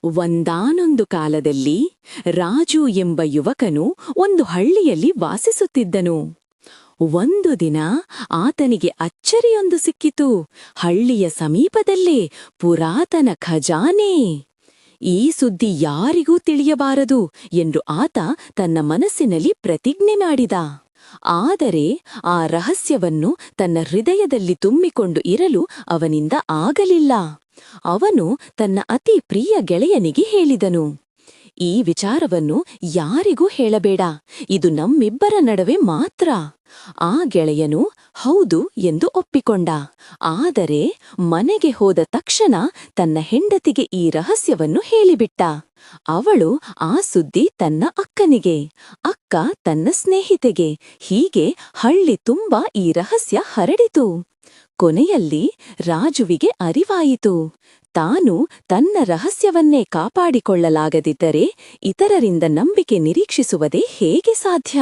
ಒಂದಾನೊಂದು ಕಾಲದಲ್ಲಿ ರಾಜು ಎಂಬ ಯುವಕನು ಒಂದು ಹಳ್ಳಿಯಲ್ಲಿ ವಾಸಿಸುತ್ತಿದ್ದನು. ಒಂದು ದಿನ ಆತನಿಗೆ ಅಚ್ಚರಿಯೊಂದು ಸಿಕ್ಕಿತು. ಹಳ್ಳಿಯ ಸಮೀಪದಲ್ಲೇ ಪುರಾತನ ಖಜಾನೆ. ಈ ಸುದ್ದಿ ಯಾರಿಗೂ ತಿಳಿಯಬಾರದು ಎಂದು ಆತ ತನ್ನ ಮನಸ್ಸಿನಲ್ಲಿ ಪ್ರತಿಜ್ಞೆ ಮಾಡಿದ. ಆದರೆ ಆ ರಹಸ್ಯವನ್ನು ತನ್ನ ಹೃದಯದಲ್ಲಿ ತುಂಬಿಕೊಂಡು ಇರಲು ಅವನಿಂದ ಆಗಲಿಲ್ಲ. ಅವನು ತನ್ನ ಅತಿ ಪ್ರಿಯ ಗೆಳೆಯನಿಗೆ ಹೇಳಿದನು, ಈ ವಿಚಾರವನ್ನು ಯಾರಿಗೂ ಹೇಳಬೇಡ, ಇದು ನಮ್ಮಿಬ್ಬರ ನಡುವೆ ಮಾತ್ರ. ಆ ಗೆಳೆಯನು ಹೌದು ಎಂದು ಒಪ್ಪಿಕೊಂಡ. ಆದರೆ ಮನೆಗೆ ಹೋದ ತಕ್ಷಣ ತನ್ನ ಹೆಂಡತಿಗೆ ಈ ರಹಸ್ಯವನ್ನು ಹೇಳಿಬಿಟ್ಟ. ಅವಳು ಆ ಸುದ್ದಿ ತನ್ನ ಅಕ್ಕನಿಗೆ, ಅಕ್ಕ ತನ್ನ ಸ್ನೇಹಿತೆಗೆ, ಹೀಗೆ ಹಳ್ಳಿ ತುಂಬ ಈ ರಹಸ್ಯ ಹರಡಿತು. ಕೊನೆಯಲ್ಲಿ ರಾಜುವಿಗೆ ಅರಿವಾಯಿತು, ತಾನು ತನ್ನ ರಹಸ್ಯವನ್ನೇ ಕಾಪಾಡಿಕೊಳ್ಳಲಾಗದಿದ್ದರೆ ಇತರರಿಂದ ನಂಬಿಕೆ ನಿರೀಕ್ಷಿಸುವುದೇ ಹೇಗೆ ಸಾಧ್ಯ?